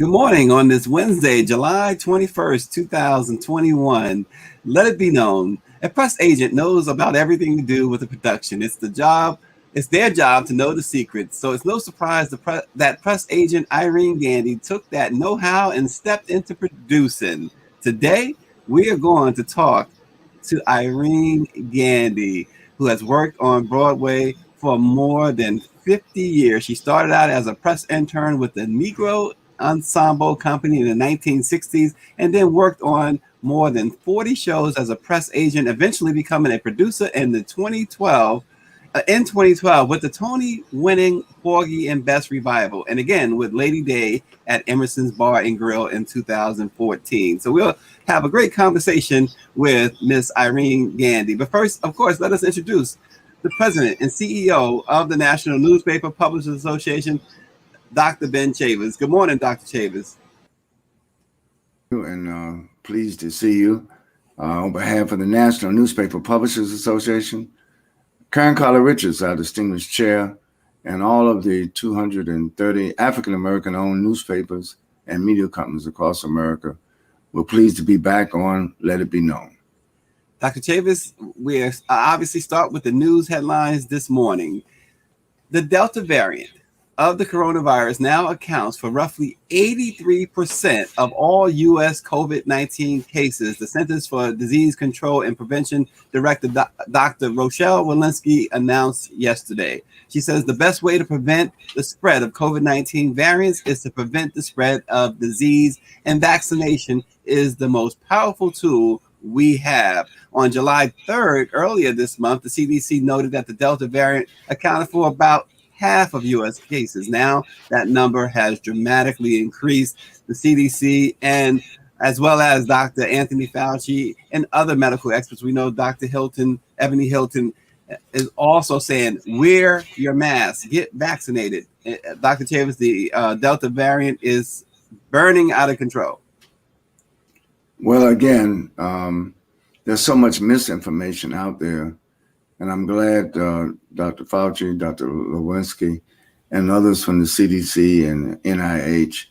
Good morning on this Wednesday, July 21st, 2021. Let it be known, a press agent knows about everything to do with the production. It's their job to know the secrets. So it's no surprise that press agent Irene Gandy took that know-how and stepped into producing. Today, we are going to talk to Irene Gandy, who has worked on Broadway for more than 50 years. She started out as a press intern with the Negro Ensemble Company in the 1960s and then worked on more than 40 shows as a press agent, eventually becoming a producer in 2012 with the Tony-winning Porgy and Bess revival, and again with Lady Day at Emerson's Bar and Grill in 2014. So we'll have a great conversation with Miss Irene Gandy. But first, of course, let us introduce the president and CEO of the National Newspaper Publishers Association, Dr. Ben Chavez. Good morning, Dr. Chavez. And pleased to see you on behalf of the National Newspaper Publishers Association. Karen Carla Richards, our distinguished chair, and all of the 230 African-American owned newspapers and media companies across America. We're pleased to be back on Let It Be Known. Dr. Chavez, we obviously start with the news headlines this morning. The Delta variant of the coronavirus now accounts for roughly 83% of all U.S. COVID-19 cases. The Centers for Disease Control and Prevention Director Dr. Rochelle Walensky announced yesterday. She says the best way to prevent the spread of COVID-19 variants is to prevent the spread of disease, and vaccination is the most powerful tool we have. On July 3rd, earlier this month, the CDC noted that the Delta variant accounted for about half of U.S. cases. Now that number has dramatically increased. The CDC and as well as Dr. Anthony Fauci and other medical experts, we know Dr. Ebony Hilton is also saying, wear your mask, get vaccinated. Dr. Chavez, the Delta variant is burning out of control. Well, again, there's so much misinformation out there. And I'm glad Dr. Fauci, Dr. Lewinsky, and others from the CDC and NIH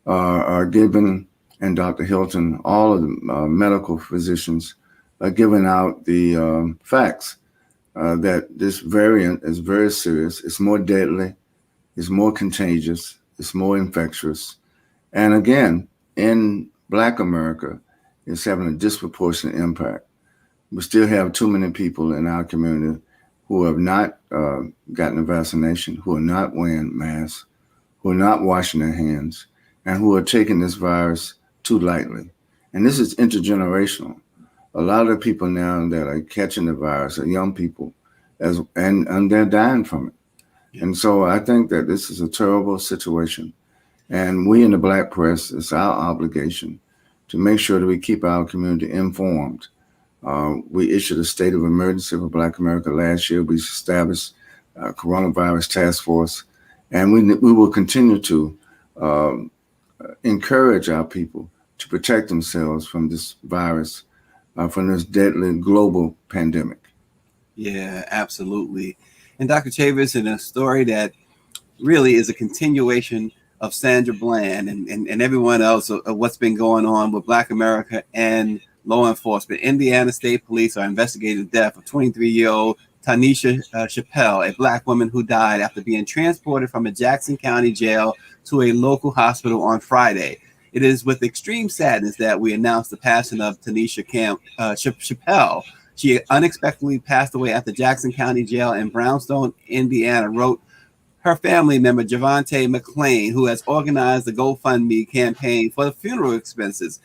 are giving, and Dr. Hilton, all of the medical physicians are giving out the facts that this variant is very serious. It's more deadly, it's more contagious, it's more infectious. And again, in Black America, it's having a disproportionate impact. We still have too many people in our community who have not gotten a vaccination, who are not wearing masks, who are not washing their hands, and who are taking this virus too lightly. And this is intergenerational. A lot of the people now that are catching the virus are young people, and they're dying from it. Yeah. And so I think that this is a terrible situation. And we in the Black press, it's our obligation to make sure that we keep our community informed. We issued a state of emergency for Black America last year. We established a coronavirus task force, and we will continue to encourage our people to protect themselves from this virus, from this deadly global pandemic. Yeah, absolutely. And Dr. Chavez, in a story that really is a continuation of Sandra Bland and everyone else of what's been going on with Black America and law enforcement. Indiana State Police are investigating the death of 23-year-old Tanisha Chappelle, a Black woman who died after being transported from a Jackson County jail to a local hospital on Friday. It is with extreme sadness that we announce the passing of Tanisha Chappelle. She unexpectedly passed away at the Jackson County Jail in Brownstone, Indiana, wrote her family member, Javante McLean, who has organized the GoFundMe campaign for the funeral expenses.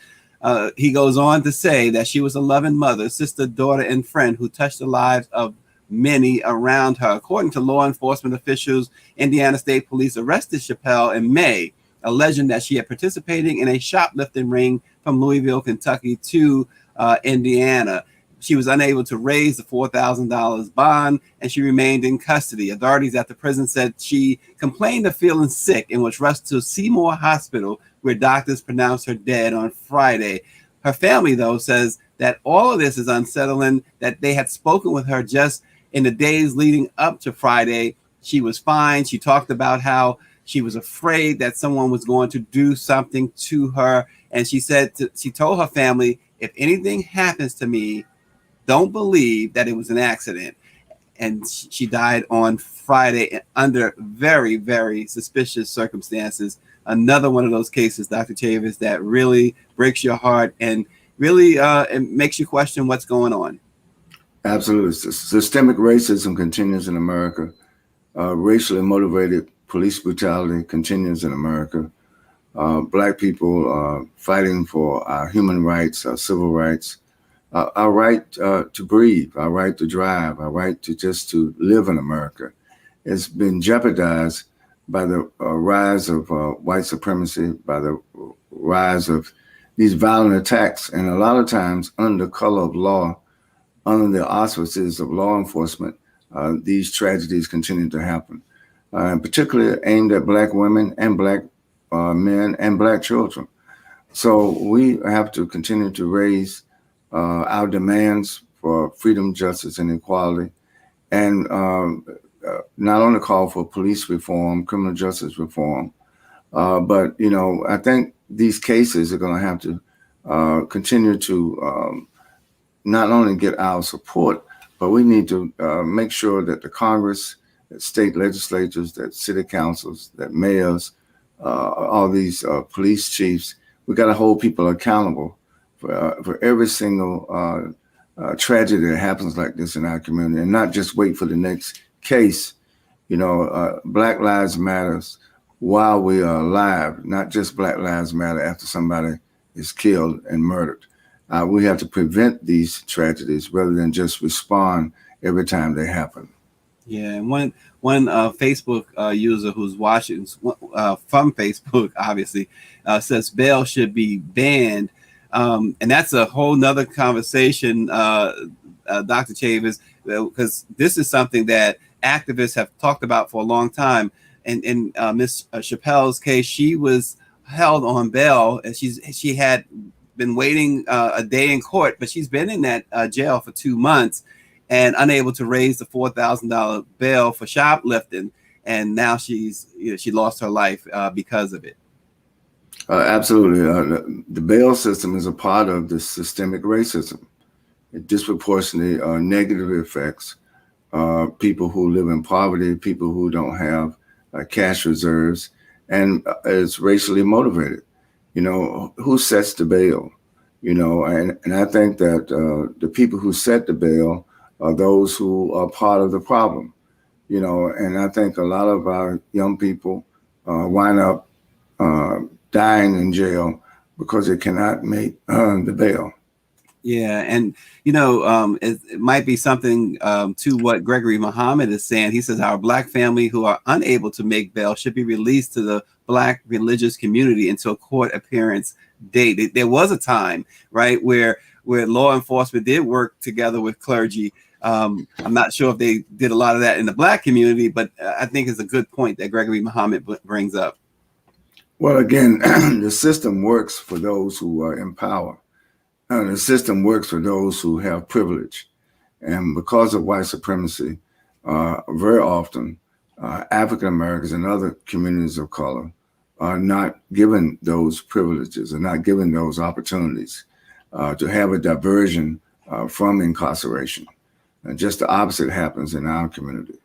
He goes on to say that she was a loving mother, sister, daughter, and friend who touched the lives of many around her. According to law enforcement officials, Indiana State Police arrested Chappelle in May, alleging that she had participated in a shoplifting ring from Louisville, Kentucky to Indiana. She was unable to raise the $4,000 bond, and she remained in custody. Authorities at the prison said she complained of feeling sick and was rushed to Seymour Hospital, where doctors pronounced her dead on Friday. Her family, though, says that all of this is unsettling, that they had spoken with her just in the days leading up to Friday. She was fine. She talked about how She was afraid that someone was going to do something to her. And she said, she told her family, if anything happens to me, don't believe that it was an accident. And she died on Friday under very, very suspicious circumstances. Another one of those cases, Dr. Chavis, that really breaks your heart and really it makes you question what's going on. Absolutely. Systemic racism continues in America. Racially motivated police brutality continues in America. Black people are fighting for our human rights, our civil rights, our right to breathe, our right to drive, our right to just to live in America. It's been jeopardized by the rise of white supremacy, by the rise of these violent attacks, and a lot of times under color of law, under the auspices of law enforcement, these tragedies continue to happen, and particularly aimed at Black women and Black men and Black children. So we have to continue to raise our demands for freedom, justice, and equality, and not only call for police reform, criminal justice reform, but I think these cases are going to have to continue to not only get our support, but we need to make sure that the Congress, that state legislatures, that city councils, that mayors, all these police chiefs, we got to hold people accountable for every single tragedy that happens like this in our community, and not just wait for the next case. Black Lives Matters while we are alive, not just Black Lives Matter after somebody is killed and murdered. We have to prevent these tragedies rather than just respond every time they happen. Yeah, and one Facebook user who's watching from Facebook, obviously, says bail should be banned, and that's a whole nother conversation, Dr. Chavis, because this is something that activists have talked about for a long time. And in Ms. Chappelle's case, she was held on bail, and she had been waiting a day in court, but she's been in that jail for 2 months and unable to raise the $4,000 bail for shoplifting, and now she lost her life because of it. Absolutely, the bail system is a part of the systemic racism. It disproportionately negatively affects people who live in poverty, people who don't have cash reserves, and it's racially motivated. Who sets the bail? And I think that the people who set the bail are those who are part of the problem. And I think a lot of our young people wind up dying in jail because they cannot make the bail. Yeah, and it might be something to what Gregory Muhammad is saying. He says our Black family who are unable to make bail should be released to the Black religious community until court appearance date. There was a time, right, where law enforcement did work together with clergy. I'm not sure if they did a lot of that in the Black community, but I think it's a good point that Gregory Muhammad brings up. Well, again, the system works for those who are in power. The system works for those who have privilege. And because of white supremacy, very often African Americans and other communities of color are not given those privileges, are not given those opportunities to have a diversion from incarceration. And just the opposite happens in our community.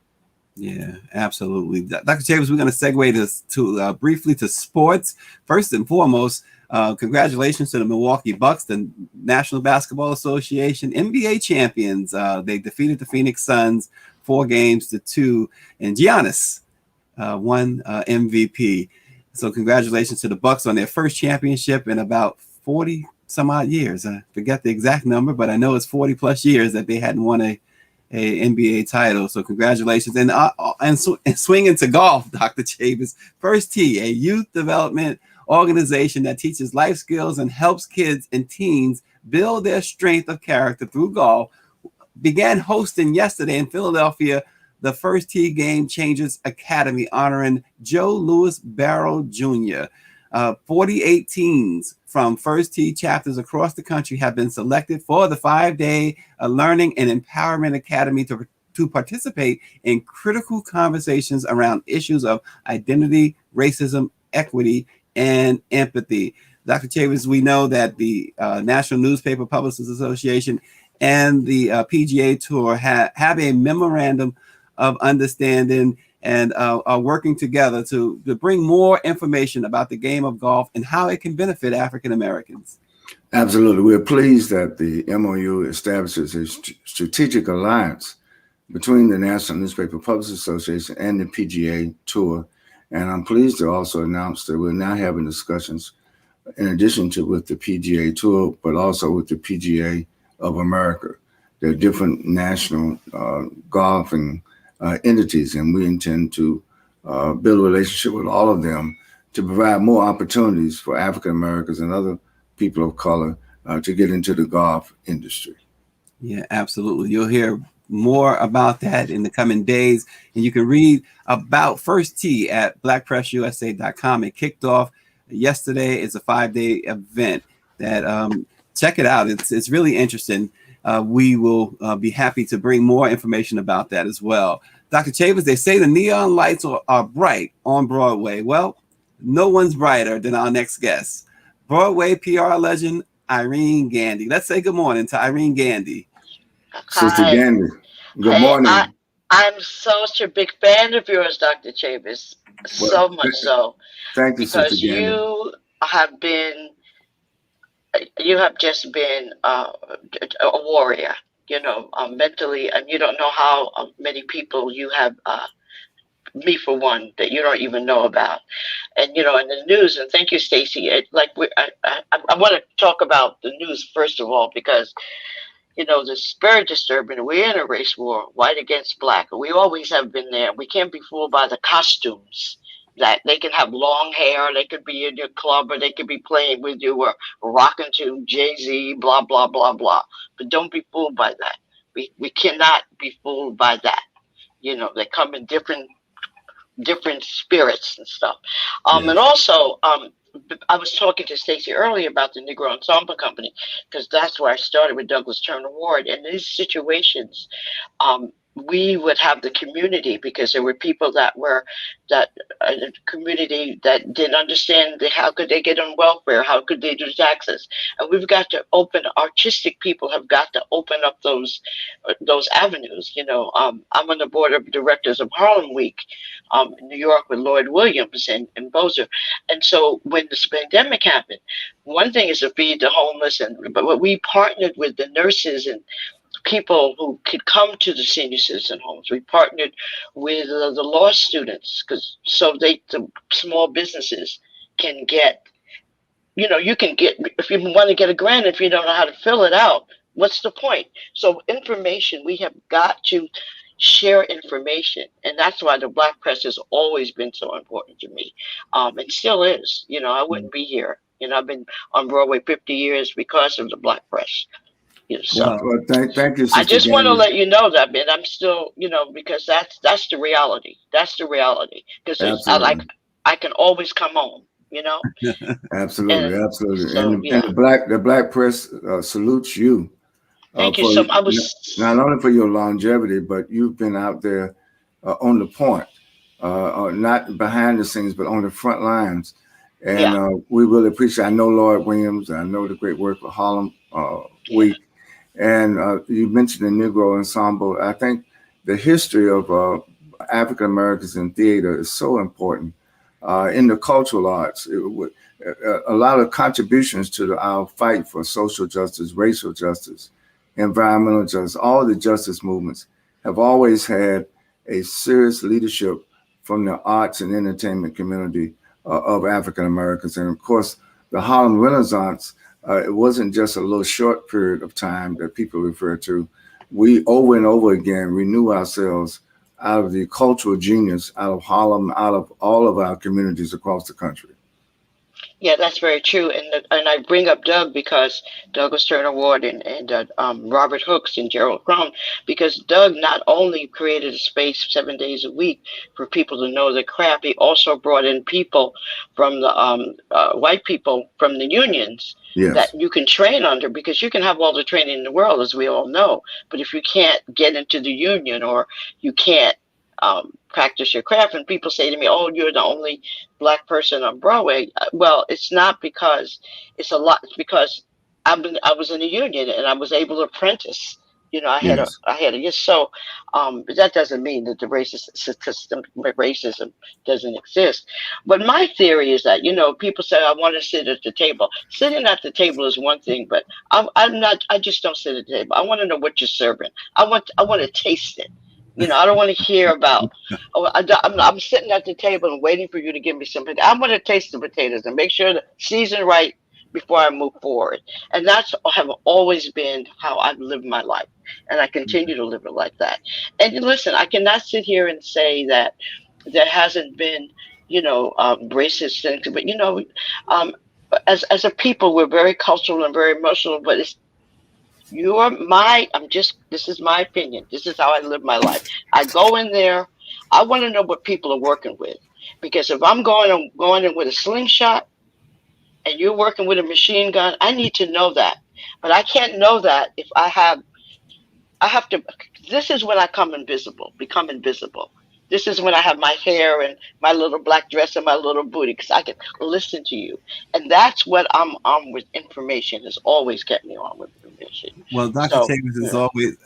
Yeah, absolutely. Dr. Chavis, we're going to segue to briefly to sports. First and foremost, congratulations to the Milwaukee Bucks, the National Basketball Association NBA champions. They defeated the Phoenix Suns 4-2, and Giannis won MVP. So congratulations to the Bucks on their first championship in about 40 some odd years. I forget the exact number, but I know it's 40 plus years that they hadn't won a NBA title. So congratulations. And swing into golf, Dr. Chavis. First Tee, a youth development organization that teaches life skills and helps kids and teens build their strength of character through golf, began hosting yesterday in Philadelphia the First Tee Game Changers Academy, honoring Joe Louis Barrow Jr. 48 teens from First Tee chapters across the country have been selected for the 5-day Learning and Empowerment Academy to to participate in critical conversations around issues of identity, racism, equity, and empathy. Dr. Chavis, we know that the National Newspaper Publicists Association and the PGA Tour have a memorandum of understanding and are working together to bring more information about the game of golf and how it can benefit African Americans. Absolutely. We're pleased that the MOU establishes a strategic alliance between the National Newspaper Publicists Association and the PGA Tour. And I'm pleased to also announce that we're now having discussions in addition to with the PGA Tour, but also with the PGA of America. There are different national golfing entities, and we intend to build a relationship with all of them to provide more opportunities for African Americans and other people of color to get into the golf industry. Yeah, absolutely. You'll hear more about that in the coming days, and you can read about First Tee at blackpressusa.com. It kicked off yesterday. It's a 5-day event that check it out. It's really interesting. We will be happy to bring more information about that as well. Dr. Chavis, they say the neon lights are bright on Broadway. Well, no one's brighter than our next guest, Broadway PR legend Irene Gandy. Let's say good morning to Irene Gandy. Sister Gandy, good morning. I'm such a big fan of yours, Dr. Chavis. So much so. Thank you, Sister Gandy. You have just been a warrior, mentally, and you don't know how many people you have, me for one, that you don't even know about. And, in the news, and thank you, Stacey, I want to talk about the news first of all, because it's very disturbing. We're in a race war, white against black. We always have been there. We can't be fooled by the costumes. That they can have long hair, they could be in your club, or they could be playing with you or rocking to Jay-Z, blah, blah, blah, blah. But don't be fooled by that. We cannot be fooled by that. They come in different spirits and stuff. Yes. And also, I was talking to Stacey earlier about the Negro Ensemble Company, because that's where I started with Douglas Turner Ward. In these situations, we would have the community, because there were people that community that didn't understand how could they get on welfare, how could they do taxes, and we've got to artistic people have got to open up those avenues. I'm on the board of directors of Harlem Week in New York with Lloyd Williams and Bozer, and so when this pandemic happened, one thing is to feed the homeless, but we partnered with the nurses and people who could come to the senior citizen homes. We partnered with the law students, so the small businesses can get, you can get, if you want to get a grant, if you don't know how to fill it out, what's the point? So information, we have got to share information, and that's why the Black press has always been so important to me, and still is. I wouldn't be here. I've been on Broadway 50 years because of the Black press. So thank you, Sister I just Gandy. want to let you know that, man. I'm still, because that's the reality. That's the reality. Because I can always come home. Absolutely, absolutely. So, and the Black press salutes you. Thank you so much. Not only for your longevity, but you've been out there on the point, not behind the scenes, but on the front lines. And we really appreciate. I know Lloyd Williams. I know the great work of Harlem Week. And you mentioned the Negro Ensemble. I think the history of African Americans in theater is so important. In the cultural arts, a lot of contributions to our fight for social justice, racial justice, environmental justice, all the justice movements have always had a serious leadership from the arts and entertainment community of African Americans. And of course, the Harlem Renaissance, it wasn't just a little short period of time that people refer to. We over and over again renew ourselves out of the cultural genius, out of Harlem, out of all of our communities across the country. Yeah, that's very true. And I bring up Doug because Douglas Turner Ward and Robert Hooks and Gerald Crumb, because Doug not only created a space 7 days a week for people to know their craft, he also brought in people from the white people from the unions that Yes, you can train under, because you can have all the training in the world, as we all know, but if you can't get into the union, or you can't practice your craft, and people say to me, "Oh, you're the only black person on Broadway." Well, it's not because it's a lot. It's because I was in a union and I was able to apprentice. You know, yes. I had a yes. So, but that doesn't mean that the racist system, racism doesn't exist. But my theory is that, people say, "I want to sit at the table." Sitting at the table is one thing, but I'm not. I just don't sit at the table. I want to know what you're serving. I want to taste it. I don't want to hear about, oh, I'm sitting at the table and waiting for you to give me some. I want to taste the potatoes and make sure the seasoned right before I move forward. And that's have always been how I've lived my life. And I continue to live it like that. And listen, I cannot sit here and say that there hasn't been, racist things, but, um, as a people, we're very cultural and very emotional, but this is my opinion. This is how I live my life. I go in there. I want to know what people are working with, because if I'm going in with a slingshot and you're working with a machine gun, I need to know that. But I can't know that if I have to. This is when I become invisible. This is when I have my hair and my little black dress and my little booty, because I can listen to you. And that's what I'm on with. Information has always kept me on with information. Well, Dr. So, Chavis is always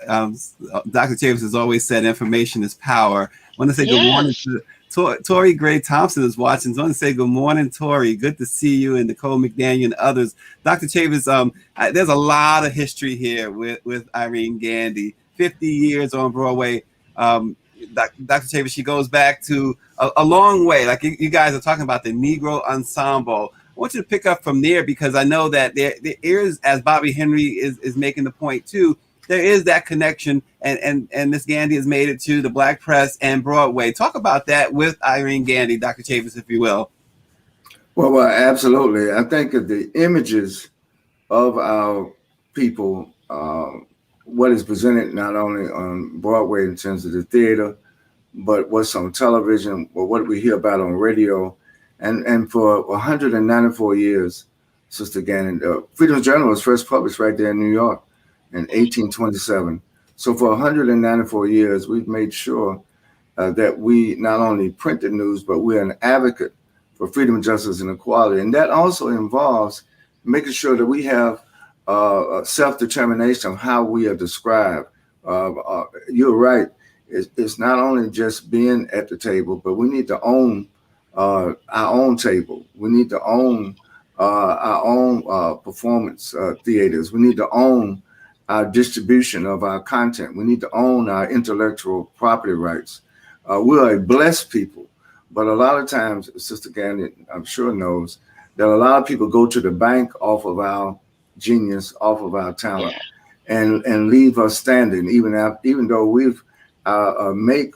Dr. Chavis has always said information is power. I want to say good morning yes. to Tori Gray Thompson is watching. So I want to say good morning, Tori. Good to see you, and Nicole McDaniel and others. Dr. Chavis, there's a lot of history here with Irene Gandy. 50 years on Broadway. Dr. Chavis, she goes back to a long way. Like you guys are talking about the Negro Ensemble. I want you to pick up from there, because I know that there is, as Bobby Henry is making the point too, there is that connection, and Miss Gandy has made it to the Black press and Broadway. Talk about that with Irene Gandy, Dr. Chavis, if you will. Well, absolutely. I think of the images of our people, what is presented not only on Broadway in terms of the theater, but what's on television, or what we hear about on radio. And for 194 years, Sister Gannon, Freedom's Journal was first published right there in New York in 1827. So for 194 years, we've made sure that we not only print the news, but we're an advocate for freedom, justice, and equality. And that also involves making sure that we have self-determination of how we are described. You're right. It's not only just being at the table, but we need to own our own table. We need to own our own performance theaters. We need to own our distribution of our content. We need to own our intellectual property rights. We're a blessed people, but a lot of times, Sister Gandy, I'm sure knows, that a lot of people go to the bank off of our genius, off of our talent, and leave us standing, even though we've make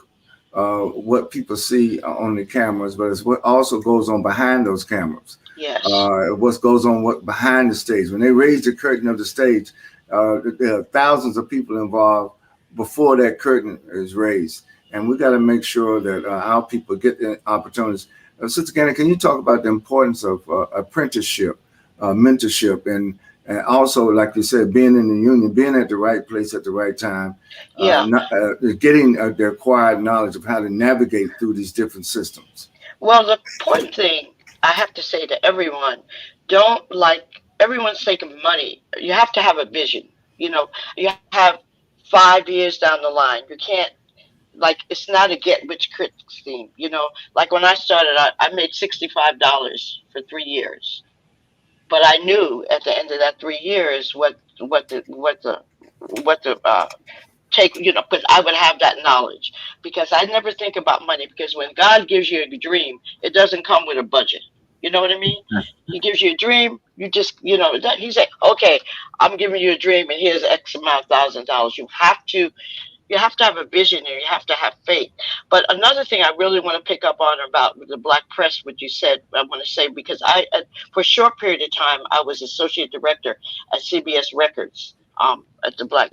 what people see on the cameras, but it's what also goes on behind those cameras. Yes. What goes on behind the stage. When they raise the curtain of the stage, there are thousands of people involved before that curtain is raised. And we got to make sure that our people get the opportunities. Sister Gandy, can you talk about the importance of apprenticeship, mentorship, and also, like you said, being in the union, being at the right place at the right time, getting the acquired knowledge of how to navigate through these different systems? Well, the important thing I have to say to everyone, don't everyone's taking money. You have to have a vision. You have 5 years down the line. You can't, it's not a get rich quick scheme. Like when I started, I made $65 for 3 years. But I knew at the end of that 3 years what the take, because I would have that knowledge, because I never think about money, because when God gives you a dream, it doesn't come with a budget. You know what I mean? He gives you a dream. You just, he said, okay, I'm giving you a dream and here's X amount $1,000. You you have to have a vision and you have to have faith. But another thing I really want to pick up on about the black press, what you said, I want to say, because for a short period of time, I was associate director at CBS Records, at the black,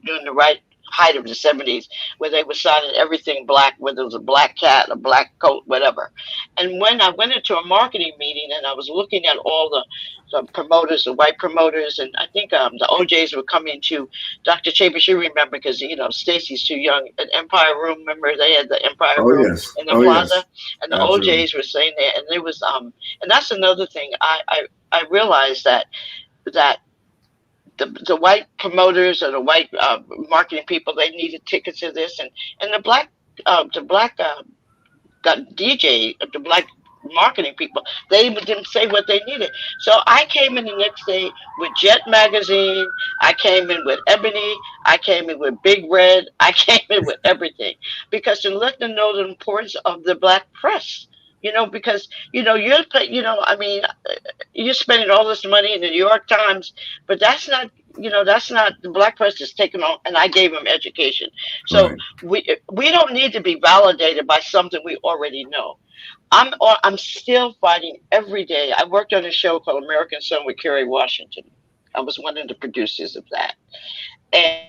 during the right height of the 70s, where they were signing everything black, whether it was a black cat, a black coat, whatever. And when I went into a marketing meeting and I was looking at all the promoters, the white promoters, and I think the OJs were coming to Dr. Chambers. You remember, because Stacy's too young. At Empire Room, remember they had the Empire Oh Room yes. in the Oh plaza, yes. and the Absolutely. OJs were saying there, and there was and that's another thing I realized that the white promoters or the white marketing people, they needed tickets to this, and the black got DJ, the black marketing people, they didn't say what they needed. So I came in the next day with Jet Magazine. I came in with Ebony. I came in with Big Red. I came in with everything, because to let them know the importance of the black press. Because I mean, you're spending all this money in the New York Times, but that's not the black press is taking on. And I gave them education, so Right. we don't need to be validated by something we already know. I'm still fighting every day. I worked on a show called American Son with Kerry Washington. I was one of the producers of that, and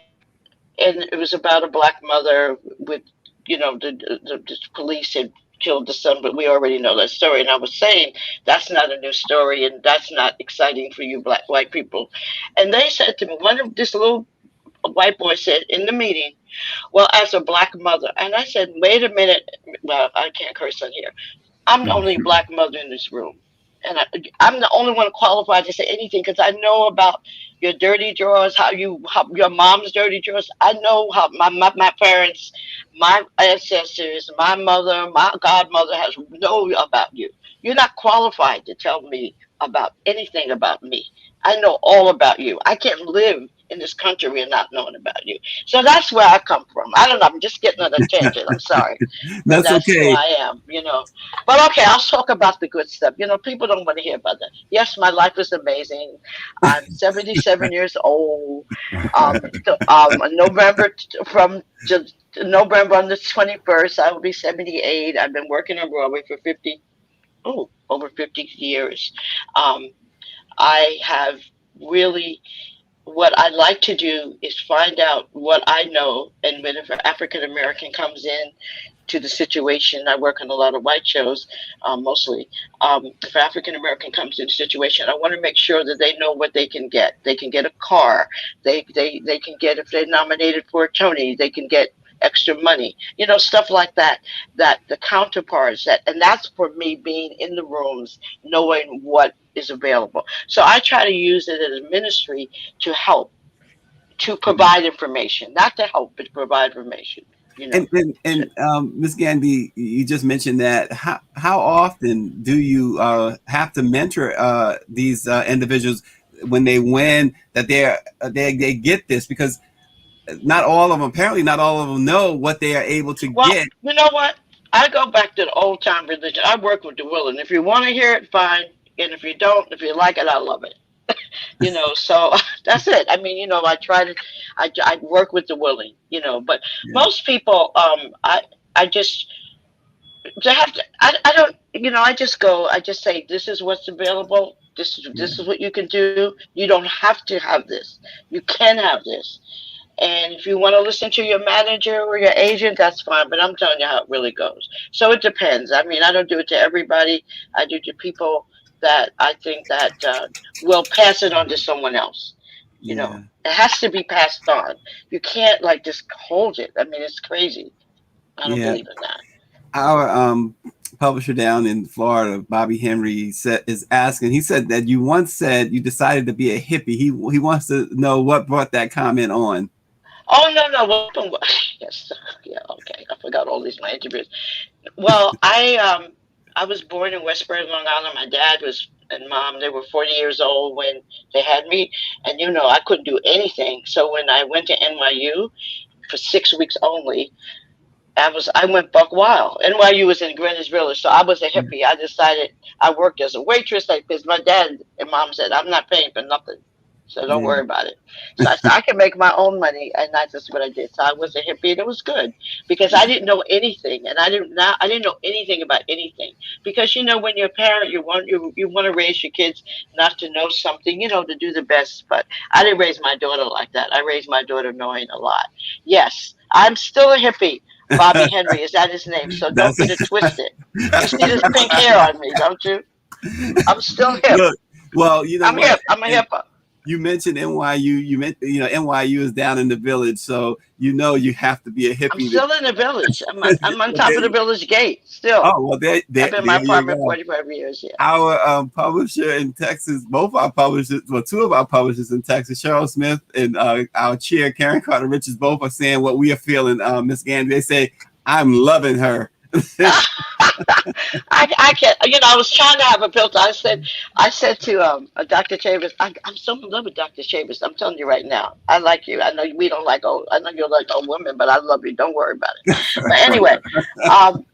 and it was about a black mother with, the police had killed the son, but we already know that story. And I was saying that's not a new story, and that's not exciting for you black white people. And they said to me, one of this little white boy said in the meeting, well, as a black mother, and I said, wait a minute, well, I can't curse on here. I'm the only black mother in this room. And I'm the only one qualified to say anything, because I know about your dirty drawers, how your mom's dirty drawers. I know how my parents, my ancestors, my mother, my godmother has know about you. You're not qualified to tell me about anything about me. I know all about you. I can't live in this country and not knowing about you. So that's where I come from. I don't know. I'm just getting on a tangent. I'm sorry, but That's that's who okay. I am. But okay, I'll talk about the good stuff. People don't want to hear about that. Yes, my life is amazing. I'm 77 years old. November from November on the 21st, I will be 78. I've been working on Broadway for over 50 years. Um, I have really, what I like to do is find out what I know, and when an African American comes in to the situation, I work on a lot of white shows, mostly. If African American comes in the situation, I want to make sure that they know what they can get. They can get a car. They can get, if they're nominated for a Tony, they can get extra money. Stuff like that. That the counterparts, and that's for me being in the rooms, knowing what is available. So I try to use it as a ministry to help, to provide information, not to help, but to provide information. You know. And Ms. Gandy, you just mentioned that. How often do you have to mentor these individuals when they win, that they get this? Because not all of them, apparently not all of them, know what they are able to Well, get. you know what? I go back to the old time religion. I work with the willing. If you want to hear it, fine. And if you don't, if you like it, I love it. So that's it. I mean, I work with the willing, but Yeah. most people, I just, they have to, I don't, I just go, I just say, this is what's available. This Yeah. is what you can do. You don't have to have this. You can have this. And if you want to listen to your manager or your agent, that's fine. But I'm telling you how it really goes. So it depends. I mean, I don't do it to everybody. I do to people that I think that will pass it on to someone else. Yeah. It has to be passed on. You can't like just hold it. I mean, it's crazy. I don't Yeah. believe in that. Our publisher down in Florida, Bobby Henry, is asking. He said that you once said you decided to be a hippie. He wants to know what brought that comment on. Oh no, what happened? Yes, yeah, okay. I forgot all these my interviews. Well, I was born in Westbury, Long Island. My dad was and mom, they were 40 years old when they had me, and I couldn't do anything. So when I went to NYU for 6 weeks only, I went buck wild. NYU was in Greenwich Village, so I was a hippie. I decided I worked as a waitress, like because my dad and mom said I'm not paying for nothing. So don't Yeah. worry about it. So I said I can make my own money, and that's just what I did. So I was a hippie, and it was good because I didn't know anything, and I didn't know anything about anything. Because when you're a parent, you want to raise your kids not to know something, to do the best. But I didn't raise my daughter like that. I raised my daughter knowing a lot. Yes, I'm still a hippie. Bobby Henry, is that his name? So don't That's get it twisted. You see this pink hair on me, don't you? I'm still hip. look. Well, you know I'm what? hip. I'm a hipper. You mentioned NYU. You meant NYU is down in the village, so you have to be a I'm hippie. still in the village. I'm on Well, top of the village gate still. I've been in my there you apartment go. 45 years. Yeah. Our publisher in Texas, both our publishers, well, two of our publishers in Texas, Cheryl Smith and our chair, Karen Carter Richards, both are saying what we are feeling, Miss Gandy. They say, I'm loving her. I can't. I was trying to have a filter. I said to Dr. Chavis, I'm so in love with Dr. Chavis. I'm telling you right now, I like you. I know we don't like old. I know you like old women, but I love you. Don't worry about it. But anyway, um,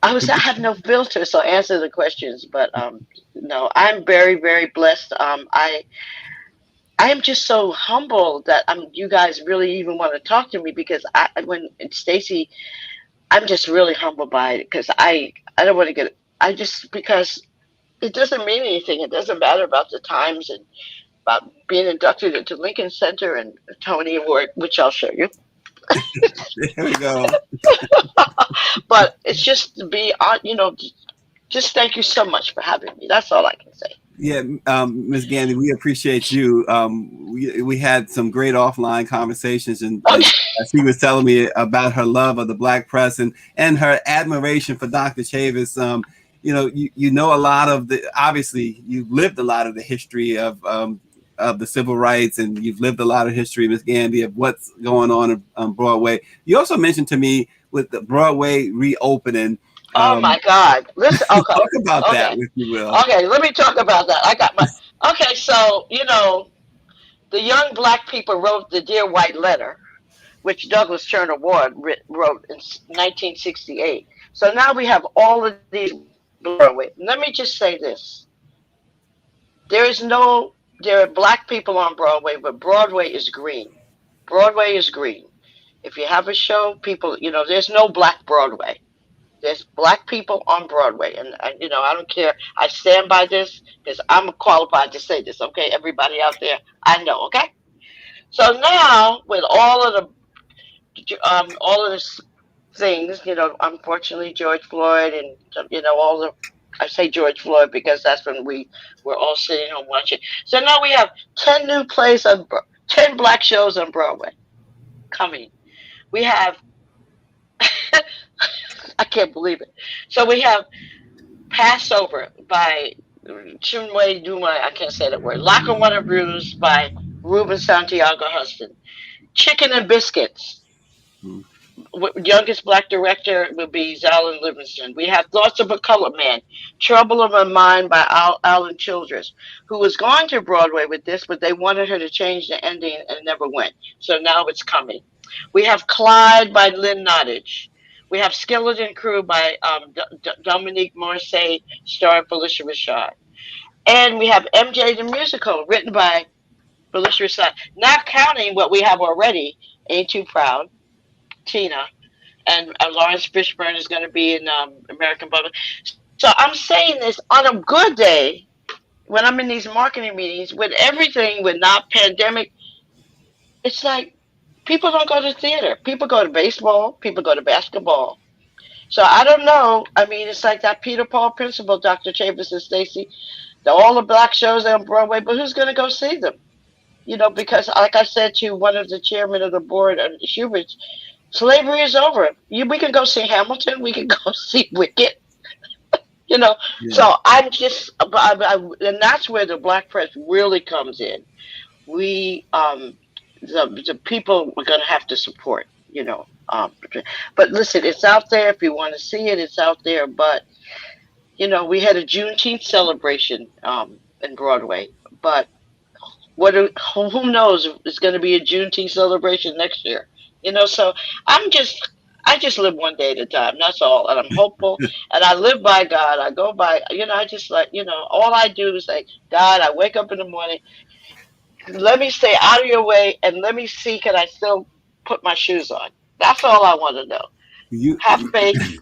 I have no filter, so answer the questions. But no, I'm very very blessed. I am just so humbled that you guys really even want to talk to me because when Stacy, I'm just really humbled by it because I don't want to get I just because it doesn't mean anything. It doesn't matter about the times and about being inducted into Lincoln Center and a Tony Award, which I'll show you. There we go. But it's just to be on, just thank you so much for having me. That's all I can say. Yeah, Ms. Gandy, we appreciate you. We had some great offline conversations, and Okay. as she was telling me about her love of the Black press and her admiration for Dr. Chavis. You know a lot of obviously you've lived a lot of the history of the civil rights, and you've lived a lot of history, Ms. Gandy, of what's going on Broadway. You also mentioned to me with the Broadway reopening. Oh my God! Listen, okay, Talk about that, okay, if you will. okay. Let me talk about that. I got my okay. So the young black people wrote the Dear White Letter, which Douglas Turner Ward wrote in 1968. So now we have all of these Broadway. Let me just say this: there are black people on Broadway, but Broadway is green. Broadway is green. If you have a show, people, there's no black Broadway. There's black people on Broadway, and I don't care. I stand by this because I'm qualified to say this. Okay, everybody out there, I know. Okay, so now with all of this things, unfortunately George Floyd and all the I say George Floyd because that's when we were all sitting home watching. So now we have 10 new plays 10 black shows on Broadway coming. We have I can't believe it. So we have Passover by Chinwe Duma. I can't say that word. Lackawanna Blues by Ruben Santiago Huston. Chicken and Biscuits. Youngest black director will be Zalin Livingston. We have Thoughts of a Colored Man, Trouble of My Mind by Alan Childress, who was going to Broadway with this, but they wanted her to change the ending and it never went. So now it's coming. We have Clyde by Lynn Nottage. We have Skeleton Crew by Dominique Morrissey, starring Felicia Rashad. And we have MJ the Musical, written by Felicia Rashad. Not counting what we have already, Ain't Too Proud, Tina, and Lawrence Fishburne is going to be in American Bubble. So I'm saying this on a good day when I'm in these marketing meetings with everything, with not pandemic. It's like people don't go to theater. People go to baseball. People go to basketball. So I don't know. I mean, it's like that Peter Paul principle, Dr. Chavis and Stacy. All the black shows on Broadway, but who's going to go see them? Because like I said to one of the chairmen of the board, Schubert, slavery is over. We can go see Hamilton. We can go see Wicked. Yeah. So I'm just, and that's where the black press really comes in. We, the people we're going to have to support. But listen, it's out there. If you want to see it, it's out there. But we had a Juneteenth celebration in Broadway, but who knows if it's going to be a Juneteenth celebration next year? So I just live one day at a time. That's all, and I'm hopeful, and I live by God. I go by, I just all I do is say, God, I wake up in the morning. let me stay out of your way and let me see, can I still put my shoes on? That's all I want to know. You, Have faith,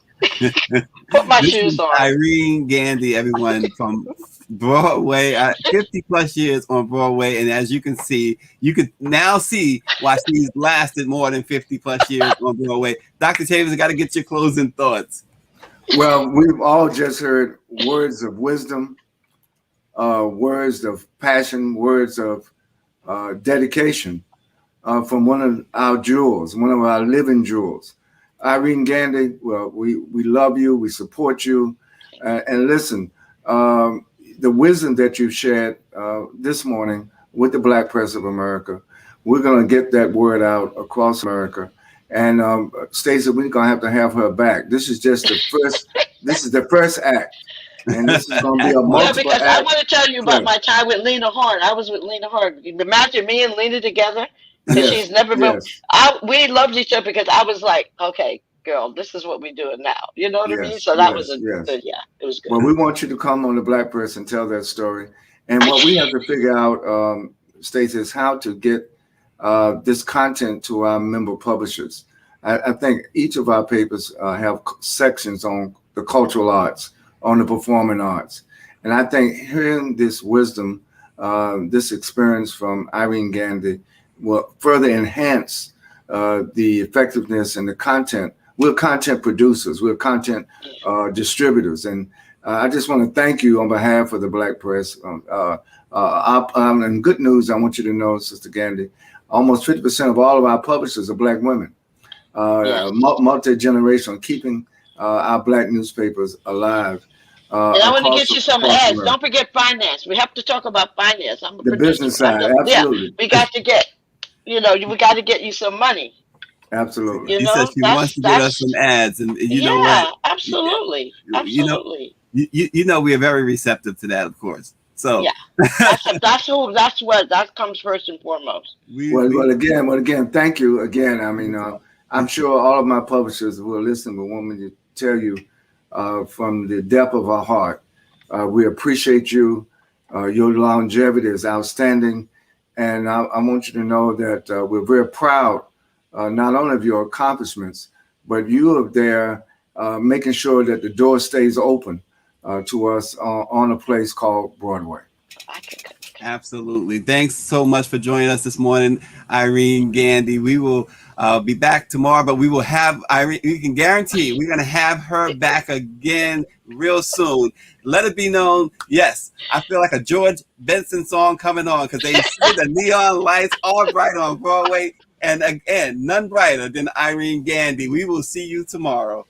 put my this shoes is on. Irene Gandy, everyone, from Broadway, 50 plus years on Broadway. And as you can see, you could now see why she's lasted more than 50 plus years on Broadway. Dr. Chambers, got to get your closing thoughts. Well, we've all just heard words of wisdom, words of passion, words of dedication from one of our jewels, one of our living jewels. Irene Gandy, well, we love you, we support you, and listen, the wisdom that you've shared this morning with the Black Press of America, we're going to get that word out across America. And Stacey, we're going to have her back. This is just the first. This is the first act, and this is going to be a multiple because act. I want to tell you about my time with Lena Horne. I was with Lena Horne. Imagine me and Lena together, because she's never been. We loved each other because I was like, okay, girl, this is what we're doing now. You know what I mean? So that was good. Yeah, it was good. Well, we want you to come on the Black Press and tell that story. And what we have to figure out, Stacey, is how to get this content to our member publishers. I think each of our papers have sections on the cultural arts, on the performing arts. And I think hearing this wisdom, this experience from Irene Gandy will further enhance the effectiveness and the content. We're content producers, we're content distributors. And I just want to thank you on behalf of the Black Press. And good news, I want you to know, Sister Gandy, almost 50% of all of our publishers are Black women. Multi-generational, keeping our Black newspapers alive. And I want to get you some ads. Don't forget finance. We have to talk about finance. I'm the business side, absolutely. Yeah, we got to get, we got to get you some money. Absolutely. She said she wants to get us some ads, and you know what? Absolutely, absolutely. You know, we are very receptive to that, of course. So yeah, that comes first and foremost. Well, again, thank you again. I mean, I'm sure all of my publishers who are listening will want me to tell you from the depth of our heart, we appreciate you. Your longevity is outstanding. And I want you to know that we're very proud, not only of your accomplishments, but you are there making sure that the door stays open to us on a place called Broadway. Absolutely. Thanks so much for joining us this morning, Irene Gandy. We will be back tomorrow, but we will have Irene. We can guarantee we're going to have her back again real soon. Let it be known. Yes, I feel like a George Benson song coming on, because they see the neon lights all bright on Broadway. And again, none brighter than Irene Gandy. We will see you tomorrow.